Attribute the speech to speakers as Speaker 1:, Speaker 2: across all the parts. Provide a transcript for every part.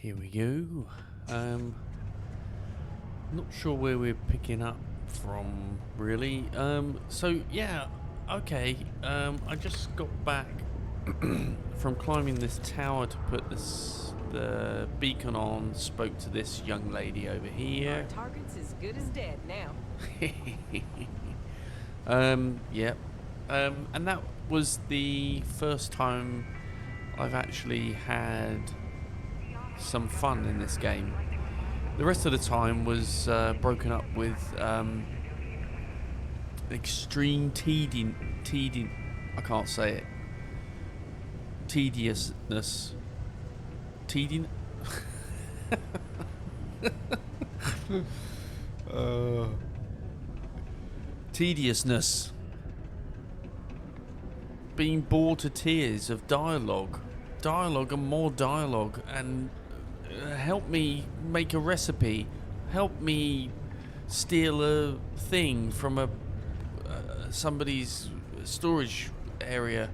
Speaker 1: Here we go. Not sure where we're picking up from, really. So yeah, okay. I just got back from climbing this tower to put the beacon on. Spoke to this young lady over here.
Speaker 2: Our target's as good as dead now.
Speaker 1: Yep. And that was the first time I've actually had some fun in this game. The rest of the time was broken up with extreme I can't say it. Tediousness. Tedious. Tediousness. Being bored to tears of dialogue and more dialogue, and help me make a recipe, help me steal a thing from somebody's storage area.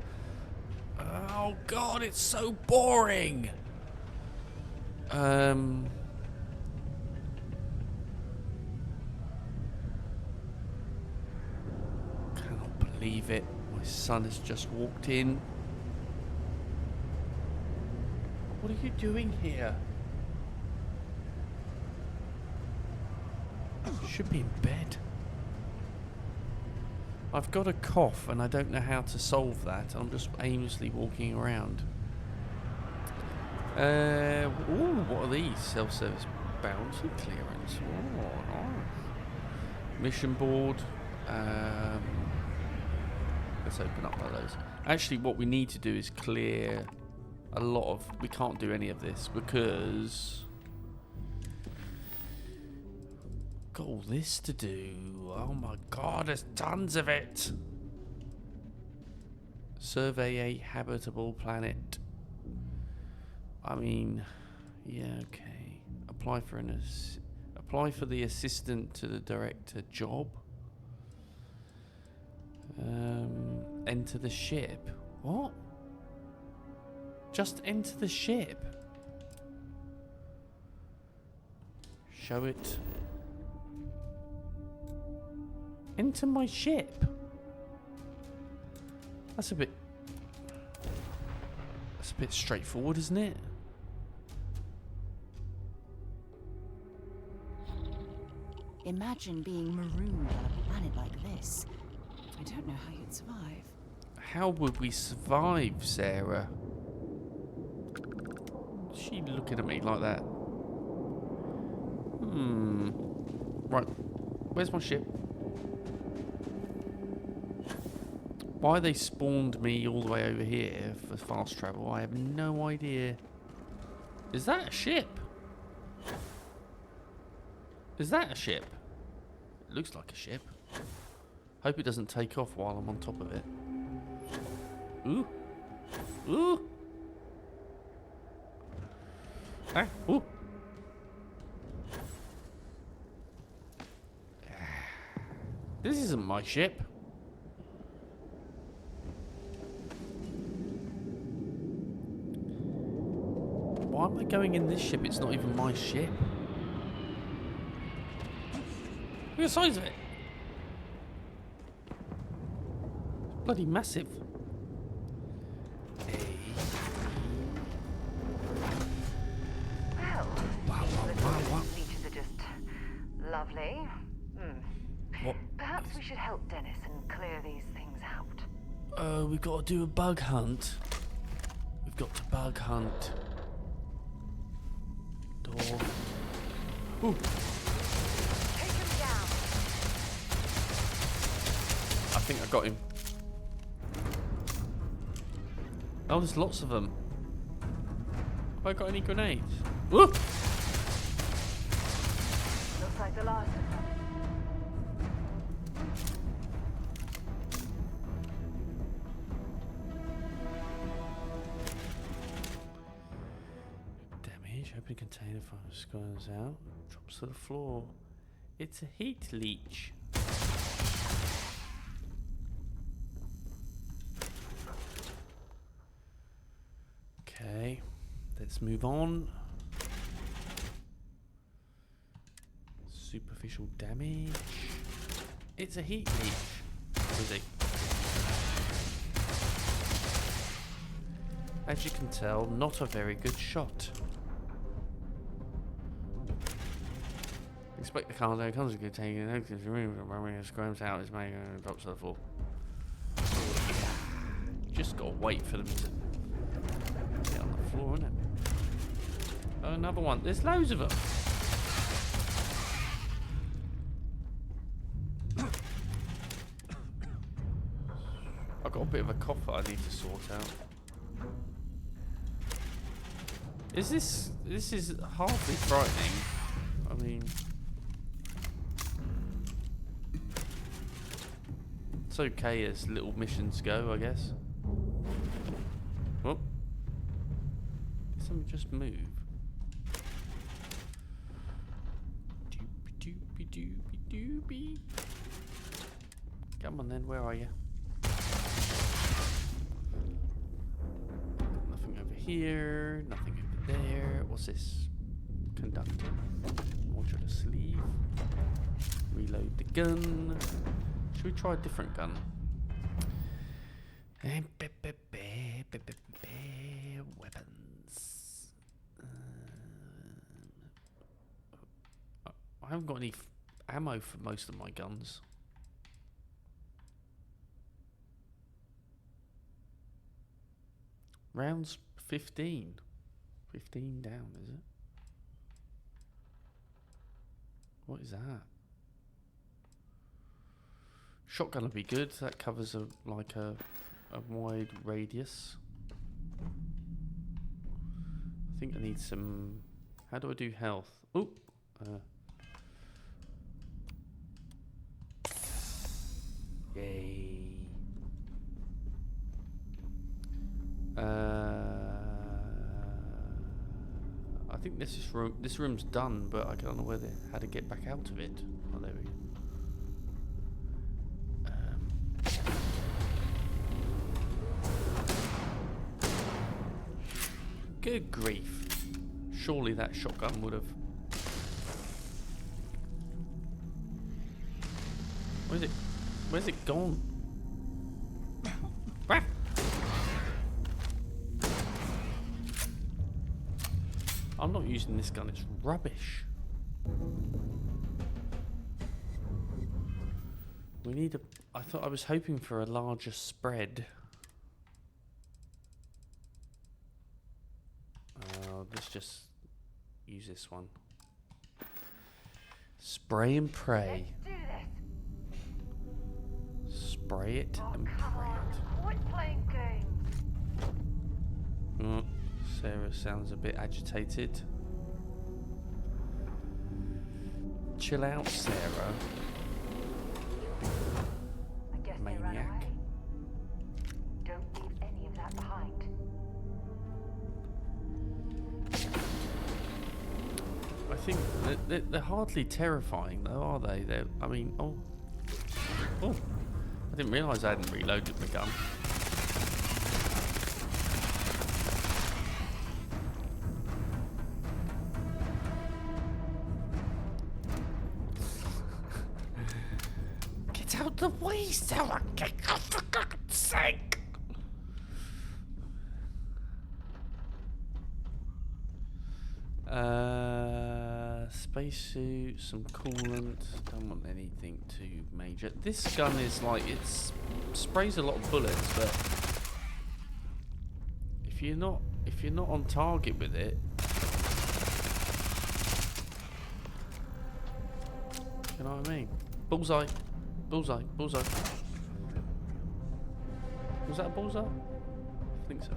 Speaker 1: Oh god, it's so boring. Cannot believe it. My son has just walked in. What are you doing here? Should be in bed. I've got a cough and I don't know how to solve that. I'm just aimlessly walking around. Ooh, what are these? Self-service bounty clearance. Oh, nice. Mission board. Let's open up one of those. Actually, what we need to do is clear a lot of... We can't do any of this because... got all this to do. Oh my god, there's tons of it. Survey a habitable planet. I mean, yeah, okay. Apply for the assistant to the director job. Enter the ship. What? Just enter the ship. Show it. Enter my ship. That's a bit straightforward, isn't it?
Speaker 3: Imagine being marooned on a planet like this. I don't know how you'd survive.
Speaker 1: How would we survive, Sarah? Is she looking at me like that? Right. Where's my ship? Why they spawned me all the way over here for fast travel, I have no idea. Is that a ship? Is that a ship? It looks like a ship. Hope it doesn't take off while I'm on top of it. Ooh. Ooh. Ah. Ooh. This isn't my ship. Why am I going in this ship? It's not even my ship. Look at the size of it. It's bloody massive.
Speaker 4: Well, the features are just lovely.
Speaker 1: What?
Speaker 4: Perhaps we should help Dennis and clear these things out.
Speaker 1: We've got to do a bug hunt. We've got to bug hunt. Door. Ooh.
Speaker 4: Take him down.
Speaker 1: I think I got him. Oh, there's lots of them. Have I got any grenades? Ooh.
Speaker 4: Looks like the last of them.
Speaker 1: Damage. Open container, fire goes out. Drops to the floor. It's a heat leech. Okay. Let's move on. Superficial damage. It's a heat leech. Is it? As you can tell, not a very good shot. Expect the cargo comes to take an exit room, scrams out, is making drops to the floor. Just gotta wait for them to get on the floor, innit? Oh, another one. There's loads of them. I've got a bit of a cough that I need to sort out. This is hardly frightening. I mean, it's okay as little missions go, I guess. Oh, did something just move? Doopy doopy doopy doopy. Come on then, where are you? Nothing over here, nothing over there. What's this? Conductor. Modular sleeve. Reload the gun. Should we try a different gun? Weapons. I haven't got any ammo for most of my guns. Rounds 15. 15 down, is it? What is that? Shotgun would be good. That covers a wide radius. I think I need some. How do I do health? Oh, yay. I think this room's done, but I don't know how to get back out of it. Oh, there we go. Good grief. Surely that shotgun would have... Where's it? Where's it gone? I'm not using this gun, it's rubbish. We need a... I was hoping for a larger spread. Let's just use this one. Spray and pray.
Speaker 4: Let's do this.
Speaker 1: Spray it and
Speaker 4: Come
Speaker 1: pray
Speaker 4: on,
Speaker 1: it.
Speaker 4: quit playing games.
Speaker 1: Oh, Sarah sounds a bit agitated. Chill out, Sarah.
Speaker 4: I guess they ran
Speaker 1: Maniac.
Speaker 4: away. Don't leave any of that behind.
Speaker 1: I think they're hardly terrifying, though, are they? I mean, oh, I didn't realise I hadn't reloaded my gun. Get out the way, Sarah! Get out, for God's sake! Spacesuit, some coolant. Don't want anything too major. This gun is like, it sprays a lot of bullets, but if you're not on target with it, you know what I mean? Bullseye, bullseye, bullseye. Was that a bullseye? I think so.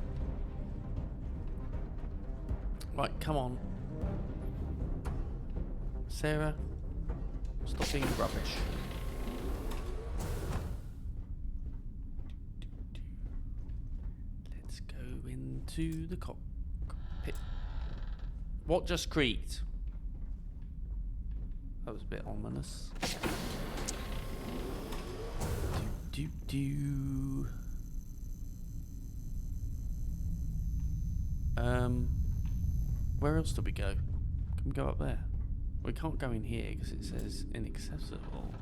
Speaker 1: Right, come on. Sarah, stop being rubbish. Let's go into the cockpit. What just creaked? That was a bit ominous. Do do do. Where else do we go? Can we go up there? We can't go in here because it says inaccessible.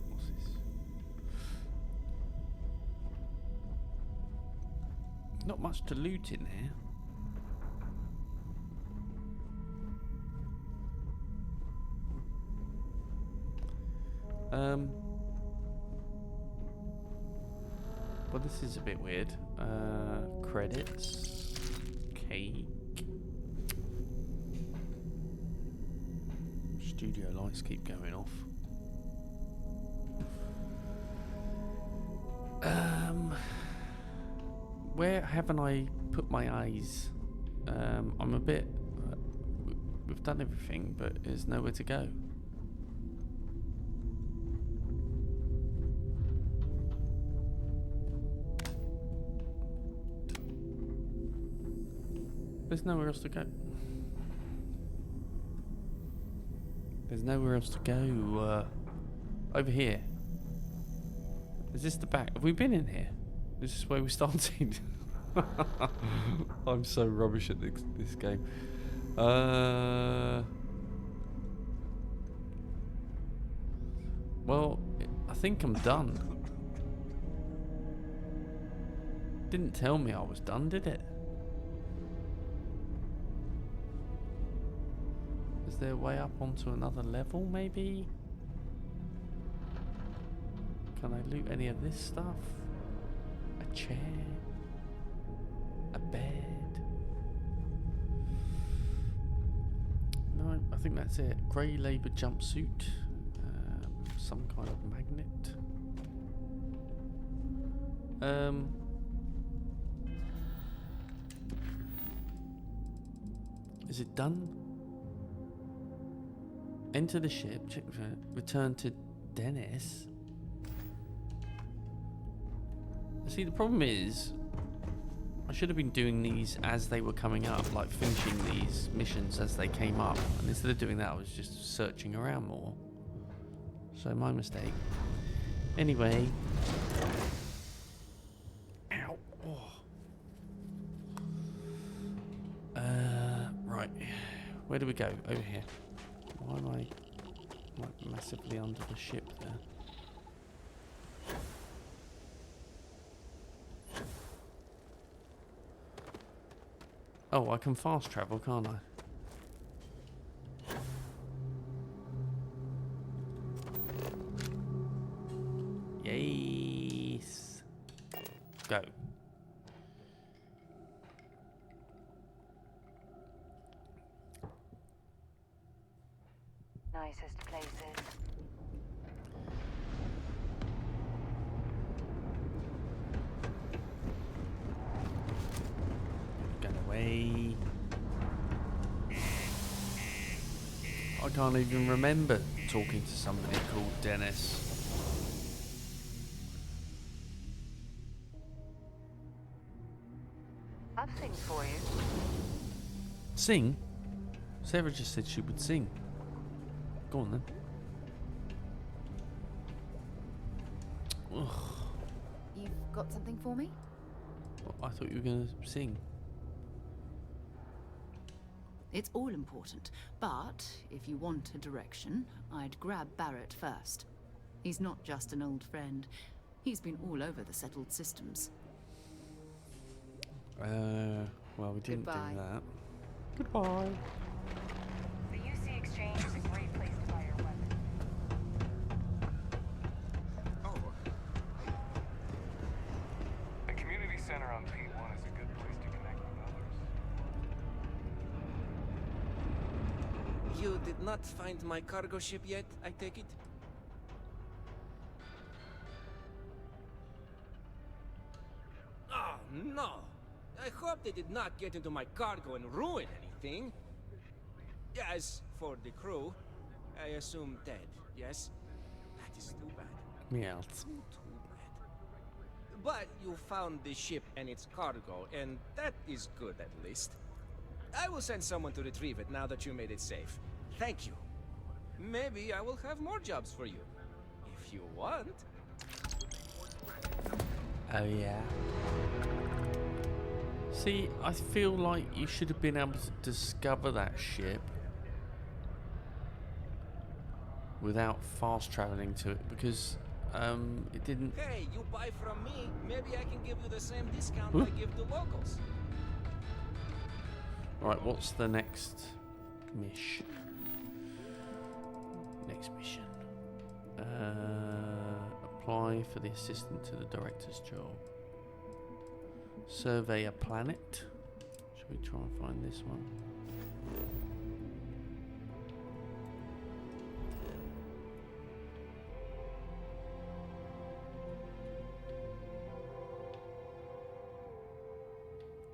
Speaker 1: What's this? Not much to loot in here. Well, this is a bit weird. Credits. Cake. Studio lights keep going off. Where haven't I put my eyes? I'm a bit... we've done everything, but there's nowhere to go. There's nowhere else to go. There's nowhere else to go. Over here. Is this the back? Have we been in here? This is where we started. I'm so rubbish at this game. Well, I think I'm done. Didn't tell me I was done, did it? Is there a way up onto another level, maybe? Can I loot any of this stuff? A chair? A bed? No, I think that's it. Grey labour jumpsuit. Some kind of magnet. Is it done? Enter the ship. Return to Dennis. See, the problem is, I should have been doing these as they were coming up, like finishing these missions as they came up. And instead of doing that, I was just searching around more. So my mistake. Anyway. Ow. Oh. Right. Where do we go? Over here. Why am I like massively under the ship there? Oh, I can fast travel, can't I? Yes. Go.
Speaker 4: Nicest places.
Speaker 1: Get away. I can't even remember talking to somebody called Dennis.
Speaker 4: I'll sing for you.
Speaker 1: Sing? Sarah just said she would sing. Go on then. Ugh.
Speaker 3: You've got something for me?
Speaker 1: Well, I thought you were going to sing.
Speaker 3: It's all important, but if you want a direction, I'd grab Barrett first. He's not just an old friend. He's been all over the settled systems.
Speaker 1: Well, we didn't
Speaker 3: Goodbye.
Speaker 1: do that. Goodbye.
Speaker 4: The UC Exchange is a great place to buy your weapons.
Speaker 5: Oh. The community center on P1 is a good place to connect with others.
Speaker 6: You did not find my cargo ship yet, I take it? Oh, no! I hope they did not get into my cargo and ruin anything. As for the crew, I assume dead, yes? That is too bad.
Speaker 1: Meow.
Speaker 6: Too bad. But you found the ship and its cargo, and that is good at least. I will send someone to retrieve it now that you made it safe. Thank you. Maybe I will have more jobs for you. If you want.
Speaker 1: Oh yeah. See, I feel like you should have been able to discover that ship without fast traveling to it, because it didn't.
Speaker 6: Hey, you buy from me, maybe I can give you the same discount
Speaker 1: Ooh.
Speaker 6: I give to locals.
Speaker 1: Right, what's the next mission? Next mission. Apply for the assistant to the director's job. Survey a planet. Should we try and find this one?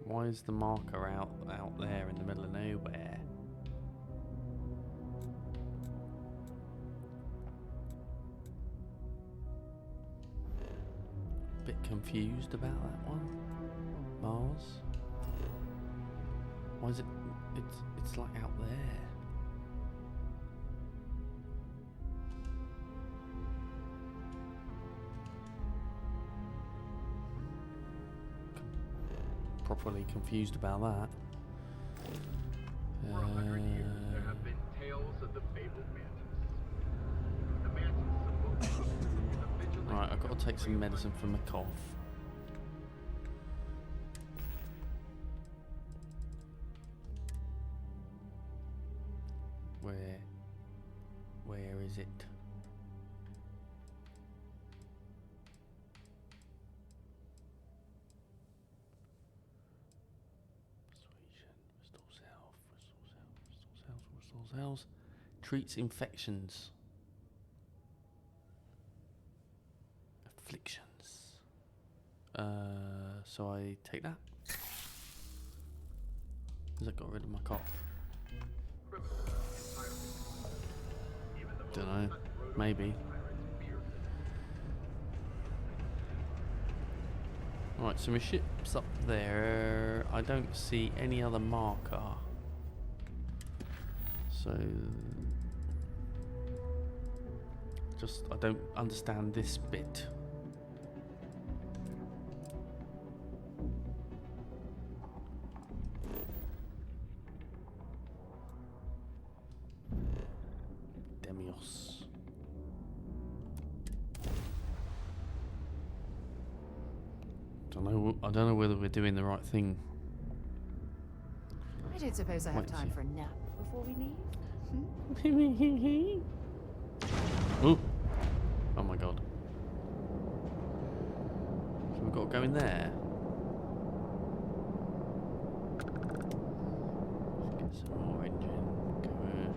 Speaker 1: Why is the marker out there in the middle of nowhere? Bit confused about that one. Mars. Why is it? It's like out there. Properly confused about that.
Speaker 7: For 100 years, there have been tales of the fabled mantis. The mantis supposed to be the vigilante.
Speaker 1: Right, I've got to take some medicine for my cough. Where is it? Restore cells. Treats infections. Afflictions. So I take that. Has that got rid of my cough? Don't know. Maybe. Right, so my ship's up there. I don't see any other marker. So I don't understand this bit. Demios. I don't know whether we're doing the right thing.
Speaker 3: I don't suppose I have
Speaker 1: Wait,
Speaker 3: time
Speaker 1: see.
Speaker 3: for a nap before we leave.
Speaker 1: Ooh. Oh my god. So we've got to go in there. Let's get some more engine. Go here.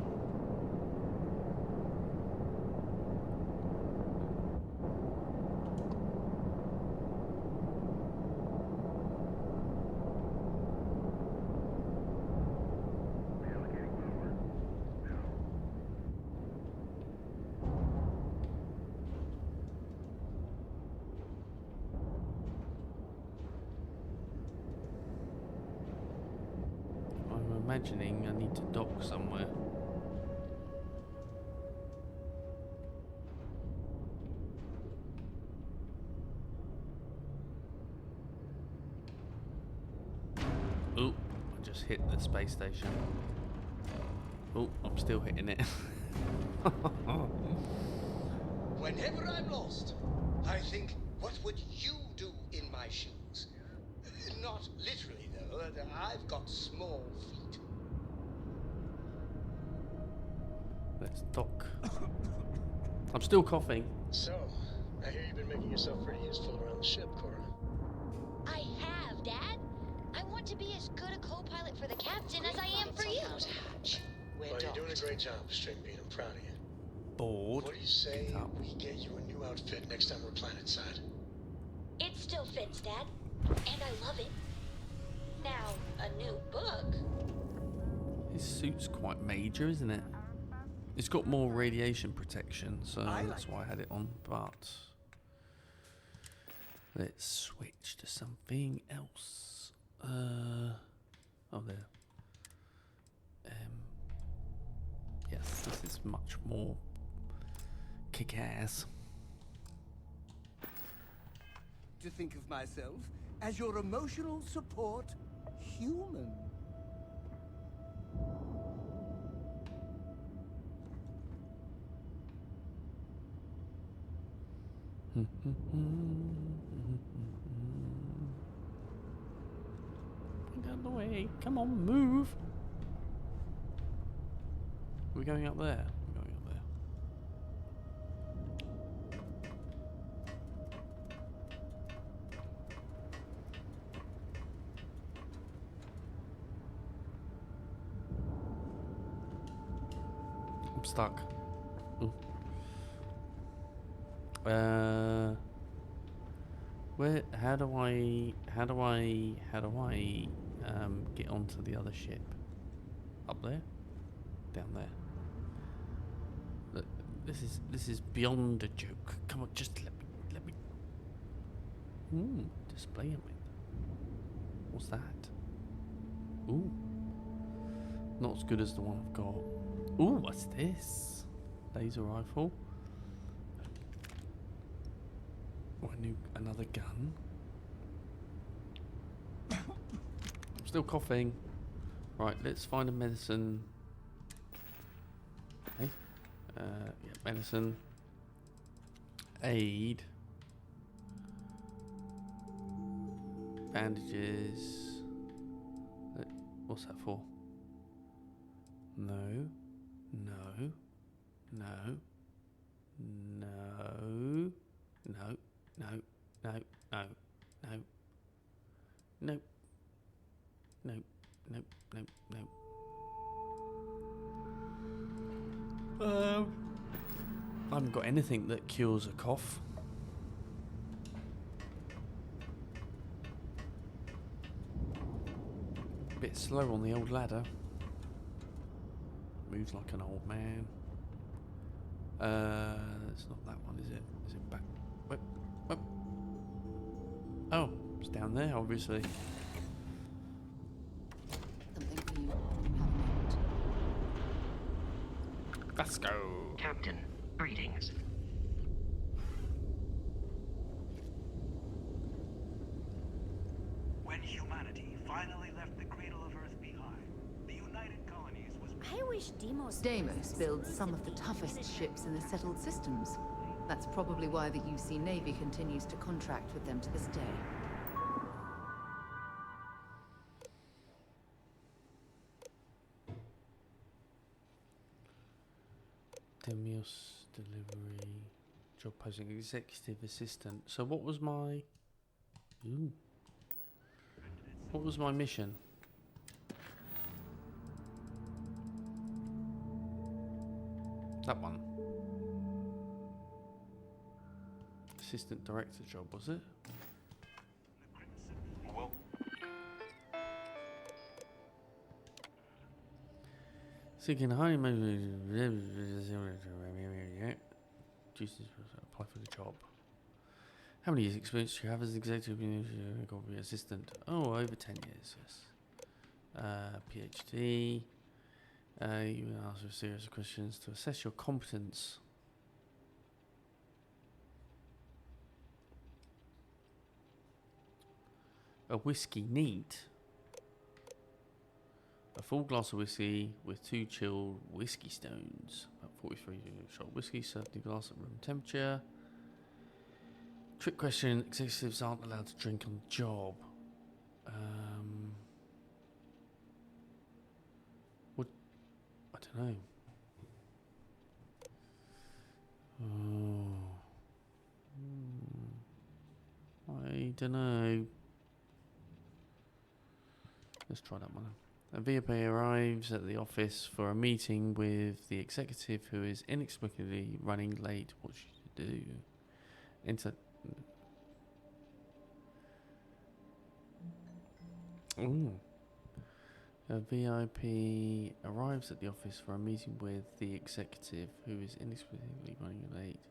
Speaker 1: I'm imagining I need to dock somewhere. Ooh, I just hit the space station. Oh, I'm still hitting it.
Speaker 8: Whenever I'm lost, I think, what would you do in my shoes? Not literally, though. I've got small feet.
Speaker 1: Let's dock. I'm still coughing.
Speaker 9: So, I hear you've been making yourself pretty useful around the ship, Cora.
Speaker 10: I have, Dad. I want to be as good a co-pilot for the captain as I am for you.
Speaker 9: Well, you're doing a great job, Stringbean. I'm proud of you.
Speaker 1: Bored.
Speaker 9: What do you say
Speaker 1: Get up.
Speaker 9: we get you a new outfit next time we're planetside?
Speaker 10: It still fits, Dad. And I love it. Now, a new book.
Speaker 1: His suit's quite major, isn't it? It's got more radiation protection, so that's why I had it on, but let's switch to something else. Oh, there. Yes, this is much more kick-ass.
Speaker 11: To think of myself as your emotional support.
Speaker 6: human.
Speaker 1: Get out of the way. Come on, move. We're going up there. We're going up there. I'm stuck. Ooh. Where? How do I get onto the other ship? Up there? Down there? Look, this is beyond a joke. Come on, just let me. Display it with. What's that? Ooh. Not as good as the one I've got. Ooh, what's this? Laser rifle. Oh, another gun. I'm still coughing. Right, let's find a medicine. Okay. Yeah, medicine. Aid. Bandages. What's that for? No. No. No. No. No. No. No. No. No. Nope. Nope. Nope. Nope. Nope. I haven't got anything that cures a cough. Bit slow on the old ladder. Moves like an old man. It's not that one, is it? Is it back? Whoop, whoop. Oh, it's down there, obviously.
Speaker 3: Something for you. Have a moment.
Speaker 1: Let's go.
Speaker 11: Captain, greetings.
Speaker 12: When humanity finally left the cradle of Earth behind, the United Colonies was...
Speaker 10: I wish Deimos...
Speaker 3: Deimos builds some of the toughest ships in the settled systems. That's probably why the UC Navy continues to contract with them to this day.
Speaker 1: Deimos delivery job posting executive assistant. So what was my what was my mission? That one. Assistant director job, was it?
Speaker 5: Well,
Speaker 1: Seeking highly motivated apply for the job. How many years experience do you have as an executive assistant? Oh, over 10 years, yes. PhD. You will answer a series of questions to assess your competence. A whiskey neat. A full glass of whiskey with 2 chilled whiskey stones. About 43 shot whiskey served in a glass at room temperature. Trick question, executives aren't allowed to drink on the job. What? I don't know. I don't know. Let's try that one. A VIP arrives at the office for a meeting with the executive who is inexplicably running late. What should you do? Enter. Ooh. A VIP arrives at the office for a meeting with the executive who is inexplicably running late.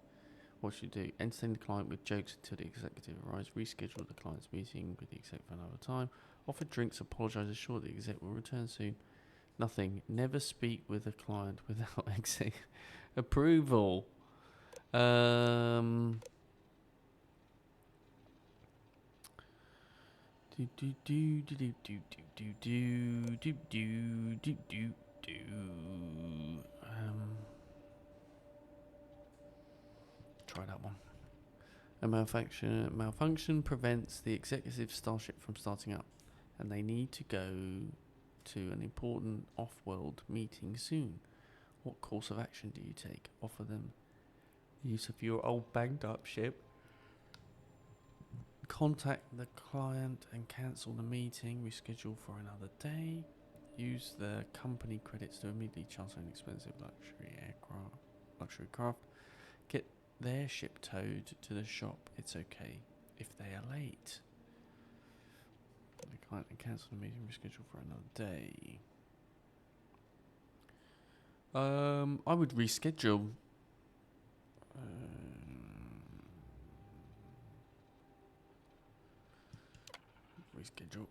Speaker 1: What should you do? Entertain the client with jokes until the executive arrives. Reschedule the client's meeting with the exec for another time. Offer drinks. Apologise. Assure the exec will return soon. Nothing. Never speak with a client without exec approval. Do do do do do do do do do do do do do. Try that one. A malfunction prevents the executive starship from starting up, and they need to go to an important off-world meeting soon. What course of action do you take? Offer them the use of your old banged-up ship. Contact the client and cancel the meeting. Reschedule for another day. Use the company credits to immediately transfer an expensive luxury craft. Get their ship towed to the shop. It's okay if they are late. The client and cancel the meeting. Reschedule for another day. I would reschedule. Reschedule.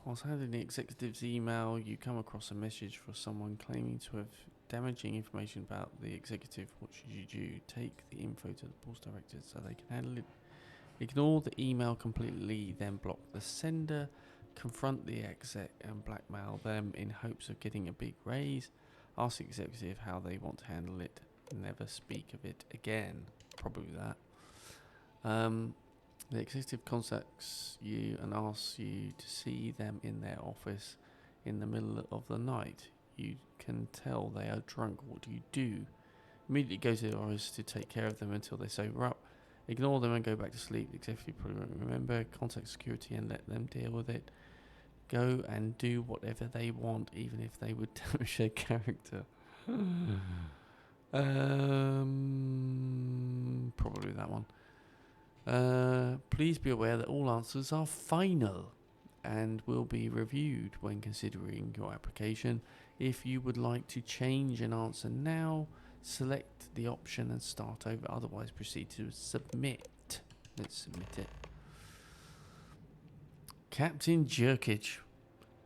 Speaker 1: Whilst handling the executive's email, you come across a message for someone claiming to have damaging information about the executive. What should you do? Take the info to the board's directors so they can handle it. Ignore the email completely, then block the sender. Confront the exec and blackmail them in hopes of getting a big raise. Ask the executive how they want to handle it. Never speak of it again. Probably that. The executive contacts you and asks you to see them in their office in the middle of the night. You can tell they are drunk. What do you do? Immediately go to the office to take care of them until they sober up. Ignore them and go back to sleep. The executive probably won't remember. Contact security and let them deal with it. Go and do whatever they want, even if they would damage their character. Probably that one. Please be aware that all answers are final and will be reviewed when considering your application. If you would like to change an answer now, select the option and start over. Otherwise, proceed to submit. Let's submit it. Captain Jerkage,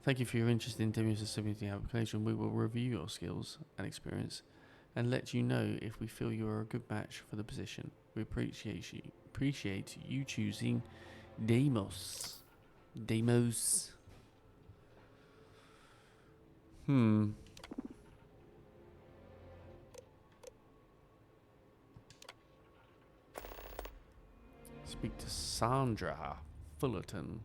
Speaker 1: thank you for your interest in Deimos' submitting application. We will review your skills and experience and let you know if we feel you are a good match for the position. We appreciate you choosing Deimos. Deimos. Speak to Sandra Fullerton.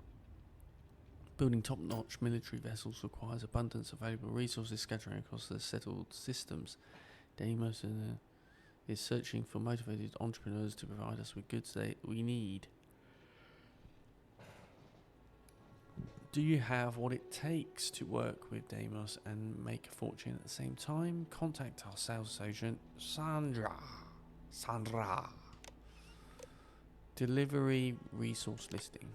Speaker 1: Building top-notch military vessels requires abundance of valuable resources scattering across the settled systems. Deimos is searching for motivated entrepreneurs to provide us with goods we need. Do you have what it takes to work with Deimos and make a fortune at the same time? Contact our sales agent, Sandra. Delivery resource listing.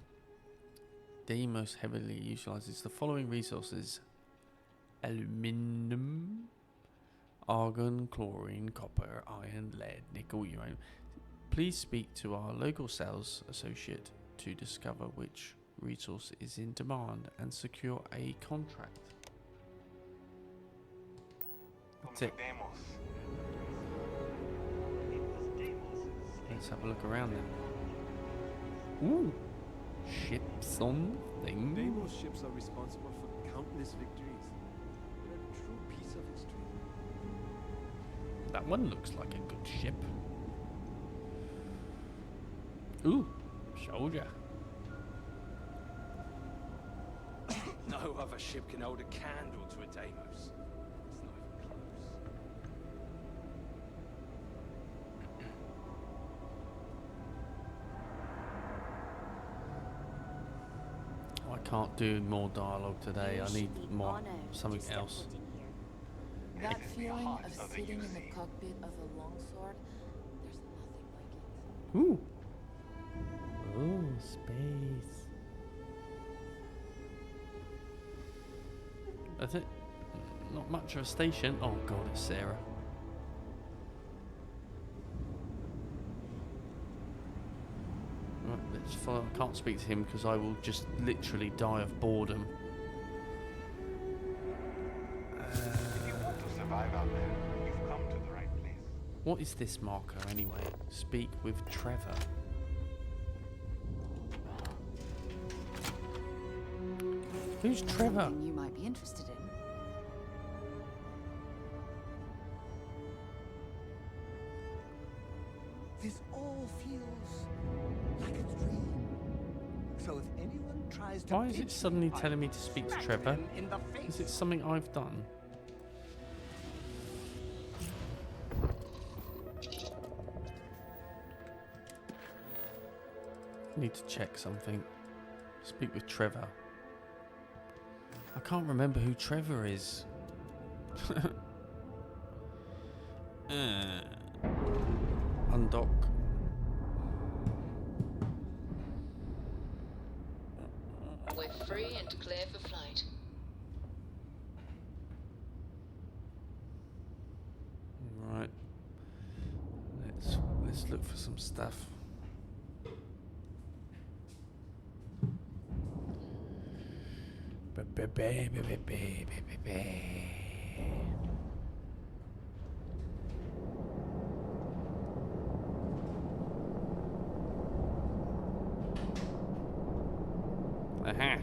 Speaker 1: Deimos heavily utilizes the following resources: aluminum, argon, chlorine, copper, iron, lead, nickel, uranium. Please speak to our local sales associate to discover which resource is in demand and secure a contract. That's it. Let's have a look around then. Ooh, ships on thing.
Speaker 13: Deimos ships are responsible for countless victories. They're a true piece of history.
Speaker 1: That one looks like a good ship. Ooh, soldier.
Speaker 6: No other ship can hold a candle to a Deimos. It's not even
Speaker 1: close. I can't do more dialogue today. I need more something else.
Speaker 14: That feeling of sitting in the cockpit of a longsword, there's nothing like it.
Speaker 1: Ooh. Oh, space. That's it. Not much of a station. Oh god, it's Sarah. Right, let's follow. I can't speak to him because I will just literally die of boredom.
Speaker 5: If you want to survive out there, you've come to the right place.
Speaker 1: What is this marker anyway? Speak with Trevor. Who's Trevor?
Speaker 3: Something you might be interested in.
Speaker 15: This all feels like a dream. So if anyone tries to
Speaker 1: Why is it suddenly telling me to speak to Trevor?
Speaker 15: in the face.
Speaker 1: Is it something I've done? I need to check something. Speak with Trevor. I can't remember who Trevor is. Undock.
Speaker 14: We're free and clear for flight.
Speaker 1: Right. Let's look for some stuff. Aha.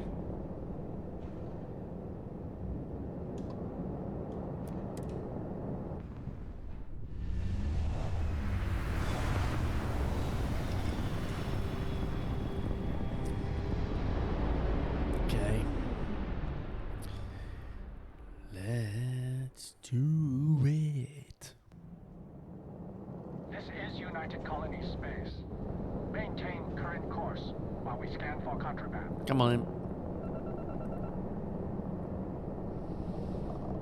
Speaker 1: Okay. Let's do it.
Speaker 7: This is United Colony Space. Maintain current course while we scan for contraband.
Speaker 1: Come on.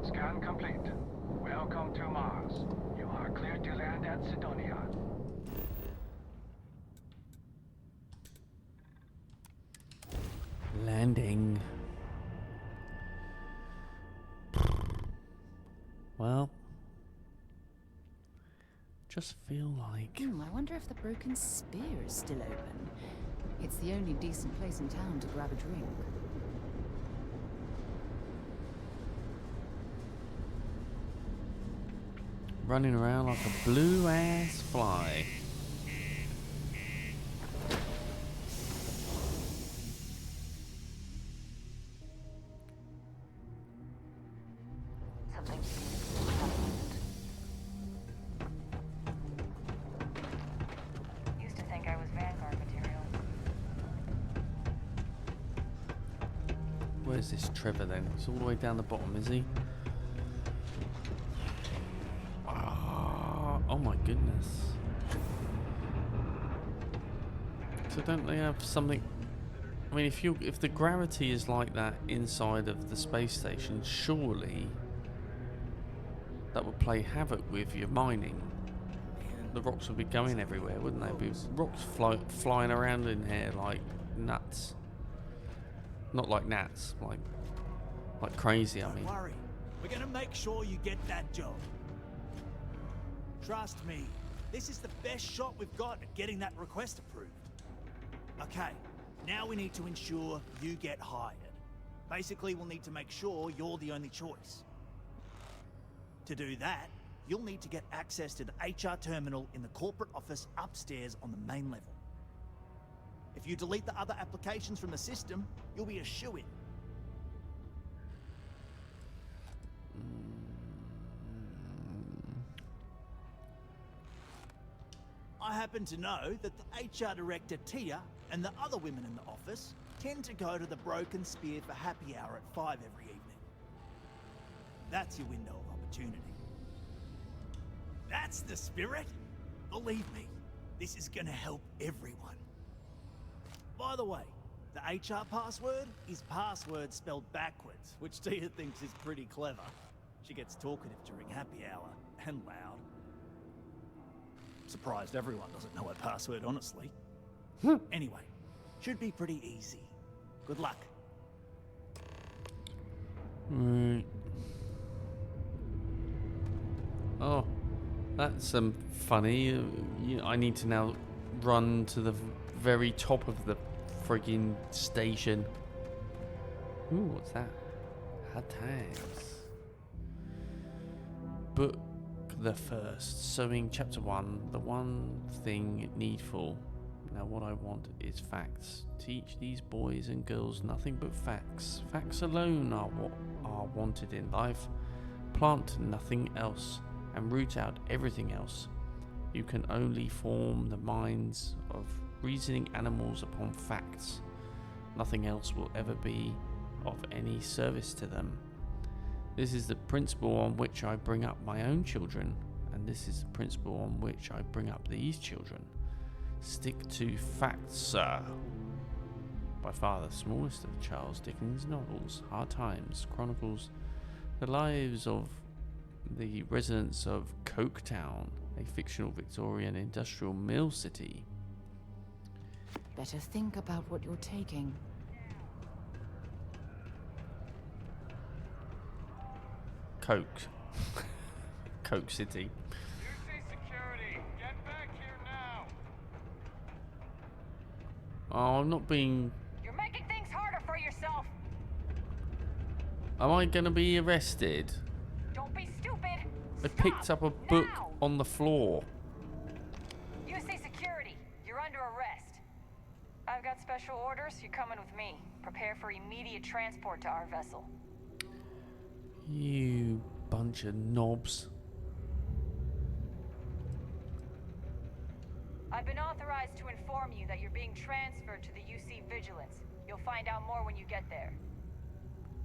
Speaker 7: Scan complete. Welcome to Mars. You are clear to land at Sidonia.
Speaker 1: Landing. Well, just feel like
Speaker 3: I wonder if the Broken Spear is still open. It's the only decent place in town to grab a drink.
Speaker 1: running around like a blue ass fly.
Speaker 4: Used to think I was Vanguard material.
Speaker 1: Where's this Trevor then? It's all the way down the bottom, is he? Oh my goodness. So don't they have something? I mean, if the gravity is like that inside of the space station, surely that would play havoc with your mining. The rocks would be going everywhere, wouldn't they? Be rocks flying around in here like nuts. Not like gnats, like crazy. I mean.
Speaker 12: Don't worry, we're gonna make sure you get that job. Trust me, this is the best shot we've got at getting that request approved. Okay, now we need to ensure you get hired. Basically, we'll need to make sure you're the only choice. To do that, you'll need to get access to the HR terminal in the corporate office upstairs on the main level. If you delete the other applications from the system, you'll be a shoo-in. I happen to know that the HR director, Tia, and the other women in the office tend to go to the Broken Spear for happy hour at 5 every evening. That's your window of opportunity. That's the spirit? Believe me, this is gonna help everyone. By the way, the HR password is password spelled backwards, which Tia thinks is pretty clever. She gets talkative during happy hour, and loud. Surprised everyone doesn't know her password, honestly. Anyway, should be pretty easy. Good luck.
Speaker 1: Right. Oh, that's funny. I need to now run to the very top of the friggin' station. Ooh, what's that? Hard times. Book the first. Sewing chapter 1. The one thing needful. Now what I want is facts. Teach these boys and girls nothing but facts. Facts alone are what are wanted in life. Plant nothing else and root out everything else. You can only form the minds of reasoning animals upon facts. Nothing else will ever be of any service to them. This is the principle on which I bring up my own children, and this is the principle on which I bring up these children. Stick to facts, sir. By far the smallest of Charles Dickens' novels, Hard Times chronicles the lives of the residents of Coketown, a fictional Victorian industrial mill city.
Speaker 3: Better think about what you're taking.
Speaker 1: Coke. Coke City.
Speaker 5: Security, get back here now.
Speaker 1: Oh, I'm not being...
Speaker 2: You're making things harder for yourself.
Speaker 1: Am I going to be arrested?
Speaker 2: Don't be stupid.
Speaker 1: I picked up a book on the floor.
Speaker 2: UC Security, you're under arrest. I've got special orders. You're coming with me. Prepare for immediate transport to our vessel.
Speaker 1: You bunch of knobs.
Speaker 2: I've been authorized to inform you that you're being transferred to the UC Vigilance. You'll find out more when you get there.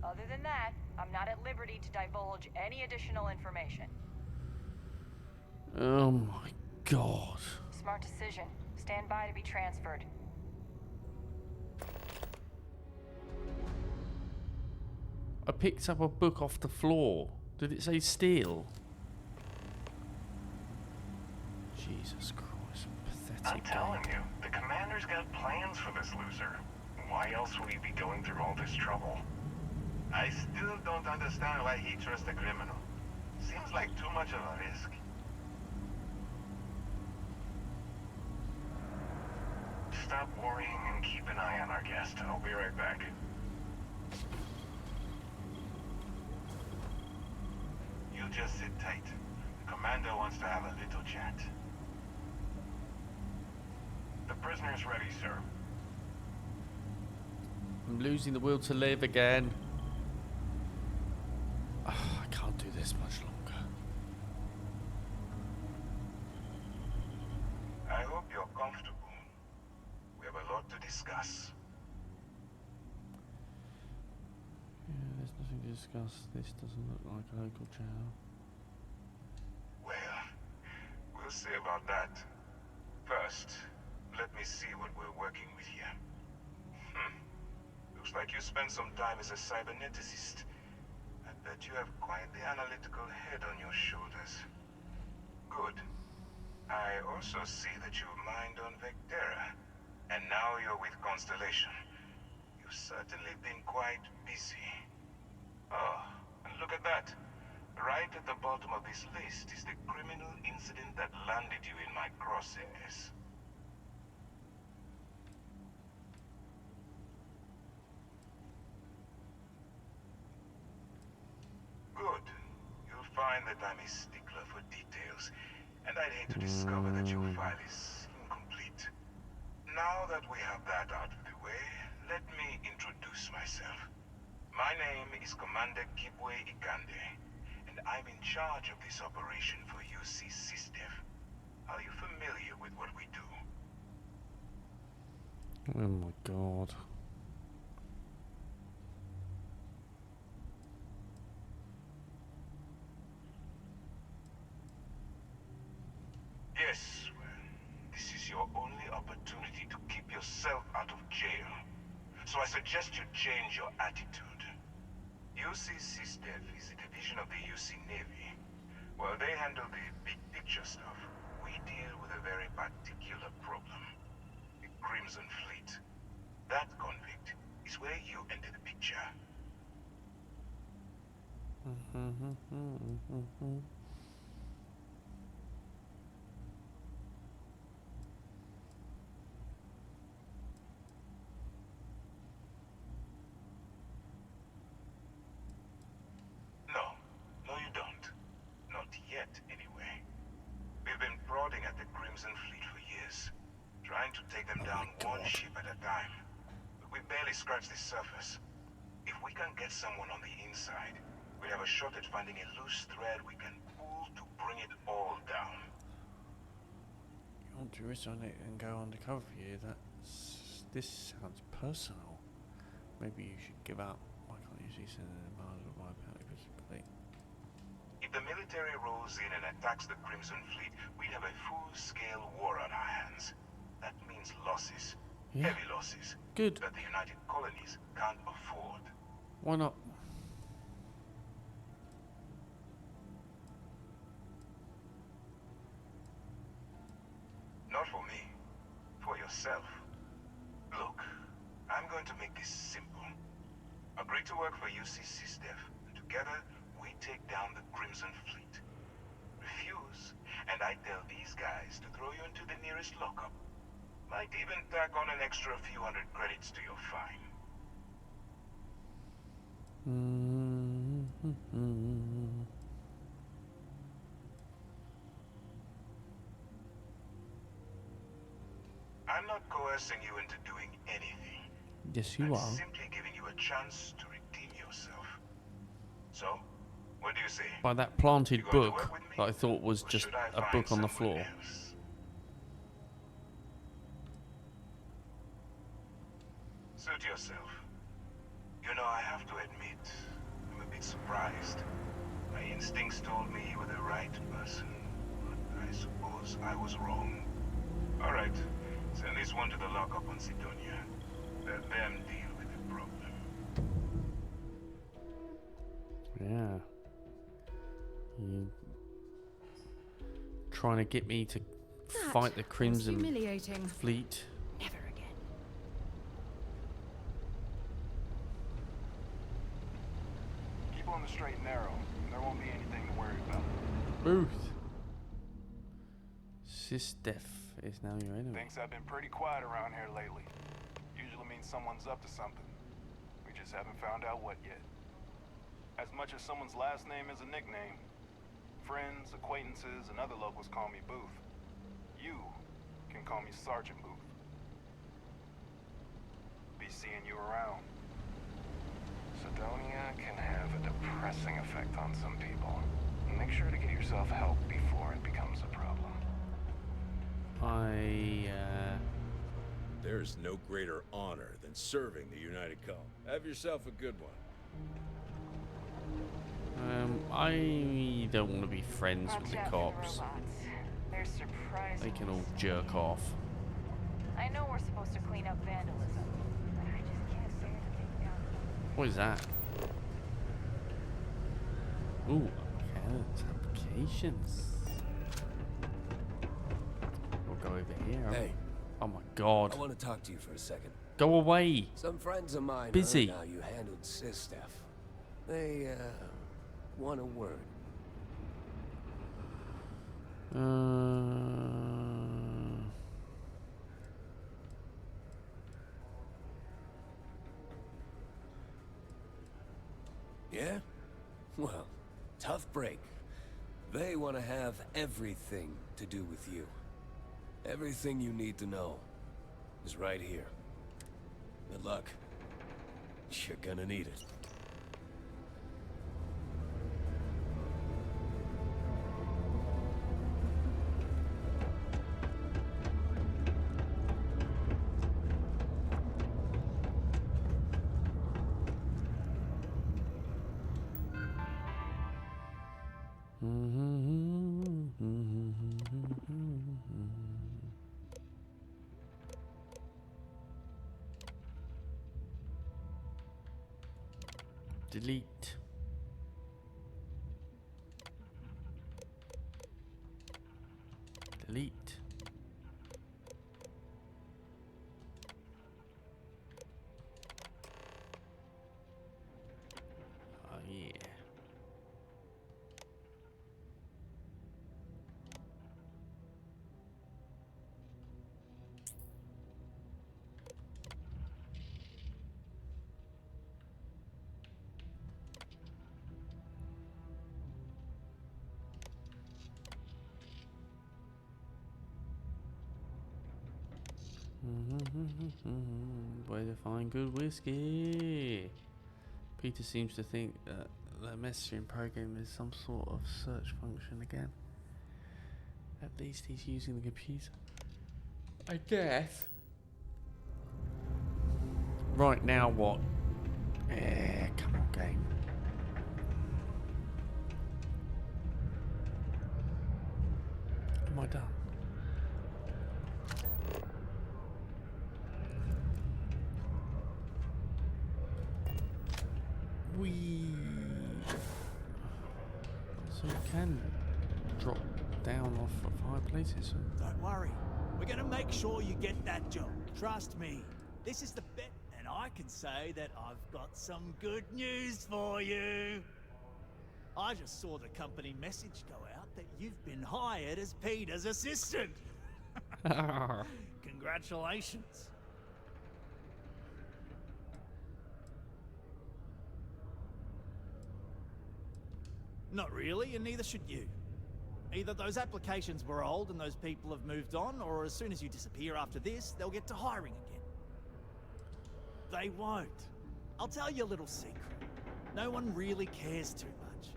Speaker 2: Other than that, I'm not at liberty to divulge any additional information.
Speaker 1: Oh my god.
Speaker 2: Smart decision. Stand by to be transferred.
Speaker 1: I picked up a book off the floor. Did it say steal? Jesus Christ, pathetic.
Speaker 5: I'm telling you, the commander's got plans for this loser. Why else would he be going through all this trouble? I still don't understand why he trusts a criminal. Seems like too much of a risk. Stop worrying and keep an eye on our guest. I'll be right back. You just sit tight. The commander wants to have a little chat. The prisoner's ready, sir.
Speaker 1: I'm losing the will to live again. Oh, I can't do this much longer.
Speaker 5: I hope you're comfortable. We have a lot to discuss.
Speaker 1: Yeah, there's nothing to discuss. This doesn't look like a local jail.
Speaker 5: Well, we'll see about that. First, let me see what we're working with here. Looks like you spent some time as a cyberneticist. I bet you have quite the analytical head on your shoulders. Good. I also see that you mined on Vectera, and now you're with Constellation. You've certainly been quite busy. Oh, and look at that. Right at the bottom of this list is the criminal incident that landed you in my crosshairs. Good. You'll find that I'm a stickler for details, and I'd hate to discover that your file is incomplete. Now that we have that out of the way, let me introduce myself. My name is Commander Kibwe Ikande, and I'm in charge of this operation for UC SysDev. Are you familiar with what we do?
Speaker 1: Oh my god.
Speaker 5: Yes, well, this is your only opportunity to keep yourself out of jail. So I suggest you change your attitude. UC SysDev is a division of the UC Navy. While they handle the big picture stuff, we deal with a very particular problem. The Crimson Fleet. That convict is where you enter the picture. No, you don't. Not yet, anyway. We've been prodding at the Crimson Fleet for years, trying to take them scratched the surface. If we can get someone on the inside, we have a shot at finding a loose thread we can pull to bring it all down.
Speaker 1: You want to risk on it and go undercover for you? This sounds personal. Maybe you should give up. Why can't you see Senator Mars or my bounty complete?
Speaker 5: If the military rolls in and attacks the Crimson Fleet, we'd have a full-scale war on our hands. That means losses.
Speaker 1: Yeah.
Speaker 5: Heavy losses.
Speaker 1: Good.
Speaker 5: That the United Colonies can't afford.
Speaker 1: Why not?
Speaker 5: Not for me. For yourself. Look, I'm going to make this simple. Agree to work for UC SysDef, and together we take down the Crimson Fleet. Refuse, and I tell these guys to throw you into the nearest lockup. Might even tack on an extra few hundred credits to your fine. I'm not coercing you into doing anything.
Speaker 1: Yes, you
Speaker 5: I'm
Speaker 1: are.
Speaker 5: simply giving you a chance to redeem yourself. So, what do you say?
Speaker 1: By that planted
Speaker 5: You going to
Speaker 1: book
Speaker 5: work with me?
Speaker 1: that I thought was
Speaker 5: Or
Speaker 1: just
Speaker 5: should I
Speaker 1: a
Speaker 5: find
Speaker 1: book on the
Speaker 5: someone
Speaker 1: floor.
Speaker 5: else? Suit yourself. You know, I have to admit, I'm a bit surprised. My instincts told me you were the right person, but I suppose I was wrong. Alright, send this one to the lockup on Sidonia. Let them deal with the problem.
Speaker 1: Yeah. You trying to get me to fight the Crimson
Speaker 3: humiliating.
Speaker 1: Fleet?
Speaker 3: Never again.
Speaker 16: Keep on the straight and narrow. There won't be anything to worry about.
Speaker 1: Booth. SysDef is now your enemy.
Speaker 16: Things have been pretty quiet around here lately. Usually means someone's up to something. We just haven't found out what yet. As much as someone's last name is a nickname, friends, acquaintances, and other locals call me Booth. You can call me Sergeant Booth. Be seeing you around. Sidonia can have a depressing effect on some people. Make sure to get yourself help before it becomes a problem.
Speaker 17: There's no greater honor than serving the United Colony. Have yourself a good one.
Speaker 1: I don't want to be friends with the cops.
Speaker 2: They're surprising.
Speaker 1: They can all jerk off.
Speaker 2: I know we're supposed to clean up vandalism, but I just can't bear to take down.
Speaker 1: What is that? Ooh, okay, applications. We'll go over here.
Speaker 18: Hey.
Speaker 1: Oh my god.
Speaker 18: I want to talk to you for a second.
Speaker 1: Go away.
Speaker 18: Some friends of mine
Speaker 1: Busy.
Speaker 18: heard how you handled SysDef. They, want a word. Yeah? Well, tough break. They want to have everything to do with you. Everything you need to know is right here. Good luck. You're gonna need it.
Speaker 1: Delete. Delete. Oh yeah. Where to find good whiskey? Peter seems to think that the messaging program is some sort of search function again. At least he's using the computer, I guess. Right, now what? Come on, game. Am I done? So you can drop down off of high places.
Speaker 12: Don't worry. We're gonna make sure you get that job. Trust me. This is the bet, and I can say that I've got some good news for you. I just saw the company message go out that you've been hired as Peter's assistant. Congratulations. Not really, and neither should you. Either those applications were old and those people have moved on, or as soon as you disappear after this, they'll get to hiring again. They won't. I'll tell you a little secret. No one really cares too much.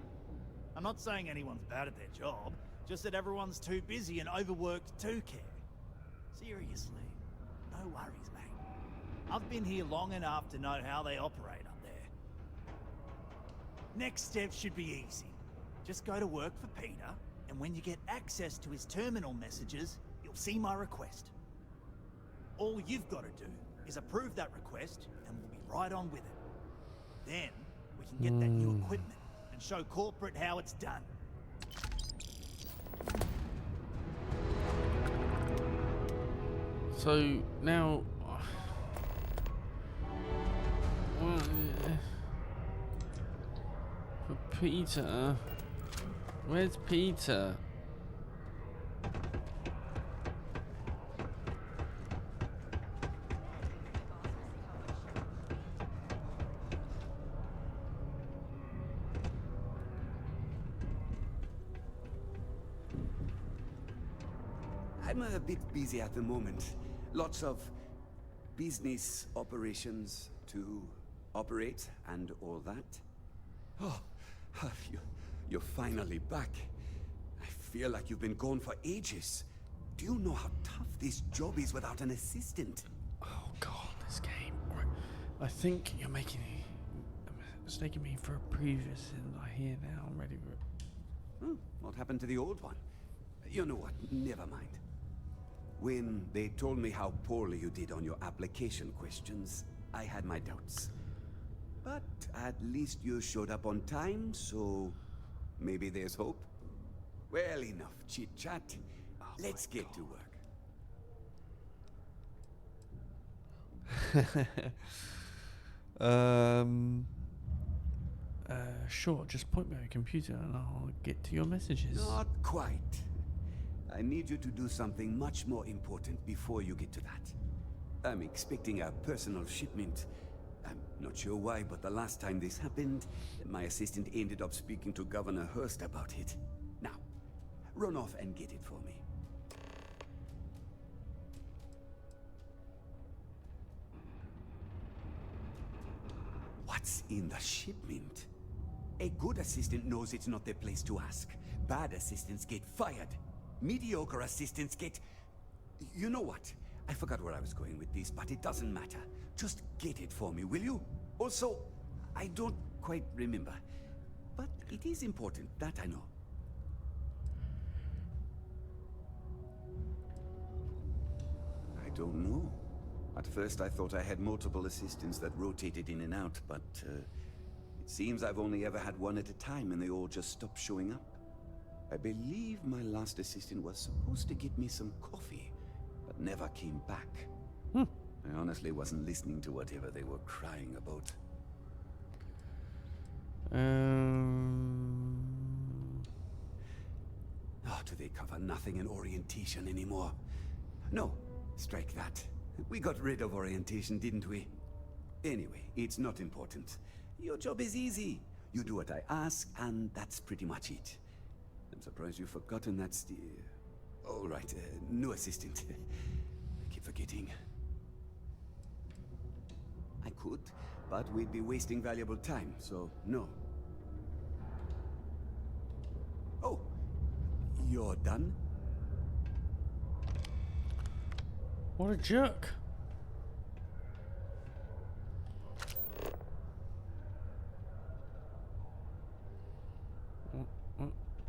Speaker 12: I'm not saying anyone's bad at their job, just that everyone's too busy and overworked to care. Seriously, no worries, mate. I've been here long enough to know how they operate up there. Next step should be easy. Just go to work for Peter, and when you get access to his terminal messages, you'll see my request. All you've got to do is approve that request, and we'll be right on with it. Then, we can get that new equipment and show corporate how it's done.
Speaker 1: So, now... for Peter... Where's Peter?
Speaker 19: I'm a bit busy at the moment. Lots of business operations to operate and all that. Oh, you're finally back. I feel like you've been gone for ages. Do you know how tough this job is without an assistant?
Speaker 1: Oh god, this game. Right. I think you're mistaking me for a previous and I hear now. I'm ready for it.
Speaker 19: What happened to the old one? You know what? Never mind. When they told me how poorly you did on your application questions, I had my doubts. But at least you showed up on time, so maybe there's hope. Well, enough chit-chat. Let's get to work.
Speaker 1: Sure, just point me at your computer and I'll get to your messages.
Speaker 19: Not quite. I need you to do something much more important before you get to that. I'm expecting a personal shipment. I'm not sure why, but the last time this happened, my assistant ended up speaking to Governor Hurst about it. Now, run off and get it for me. What's in the shipment? A good assistant knows it's not their place to ask. Bad assistants get fired. Mediocre assistants get... You know what? I forgot where I was going with this, but it doesn't matter. Just get it for me, will you? Also, I don't quite remember. But it is important, that I know. I don't know. At first I thought I had multiple assistants that rotated in and out, but it seems I've only ever had one at a time and they all just stopped showing up. I believe my last assistant was supposed to get me some coffee, but never came back. I honestly wasn't listening to whatever they were crying about. Oh, do they cover nothing in orientation anymore? No, strike that. We got rid of orientation, didn't we? Anyway, it's not important. Your job is easy. You do what I ask, and that's pretty much it. I'm surprised you've forgotten that's the... All right, new assistant. I keep forgetting. I could, but we'd be wasting valuable time, so no. Oh, you're done?
Speaker 1: What a jerk.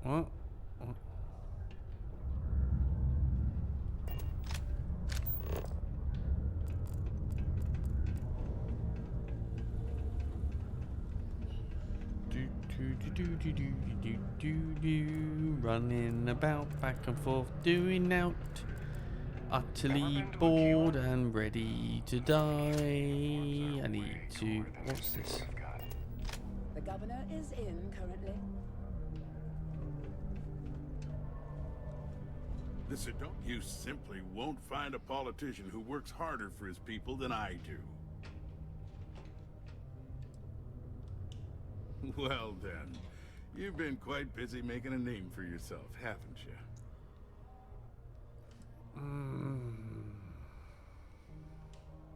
Speaker 1: What? Running about back and forth, doing out, utterly bored and ready to die. I need to. What's this?
Speaker 20: The governor is in currently.
Speaker 21: You simply won't find a politician who works harder for his people than I do. Well then, you've been quite busy making a name for yourself, haven't you?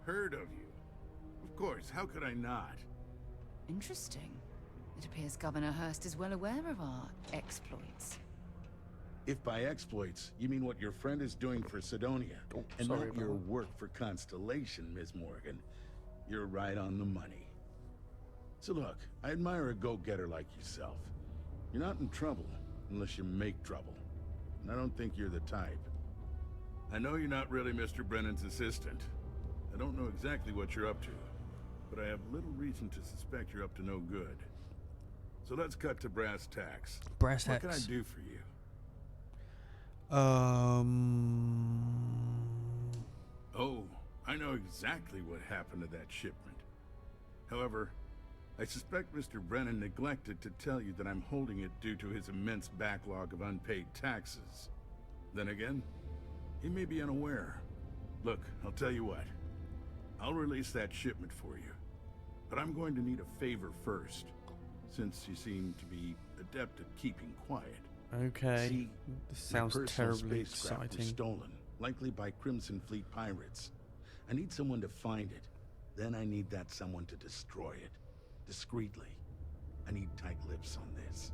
Speaker 21: Heard of you. Of course, how could I not?
Speaker 3: Interesting. It appears Governor Hurst is well aware of our exploits.
Speaker 21: If by exploits, you mean what your friend is doing for Sidonia, and not your work for Constellation, Ms. Morgan, you're right on the money. So look, I admire a go-getter like yourself. You're not in trouble, unless you make trouble. And I don't think you're the type. I know you're not really Mr. Brennan's assistant. I don't know exactly what you're up to, but I have little reason to suspect you're up to no good. So let's cut to brass tacks.
Speaker 1: Brass
Speaker 21: What
Speaker 1: tacks.
Speaker 21: can I do for you? Oh, I know exactly what happened to that shipment. However, I suspect Mr. Brennan neglected to tell you that I'm holding it due to his immense backlog of unpaid taxes. Then again, he may be unaware. Look, I'll tell you what. I'll release that shipment for you. But I'm going to need a favor first, since you seem to be adept at keeping quiet.
Speaker 1: Okay.
Speaker 21: See,
Speaker 1: this sounds terribly
Speaker 21: spacecraft was
Speaker 1: exciting.
Speaker 21: stolen, likely by Crimson Fleet pirates. I need someone to find it. Then I need that someone to destroy it. Discreetly. I need tight lips on this.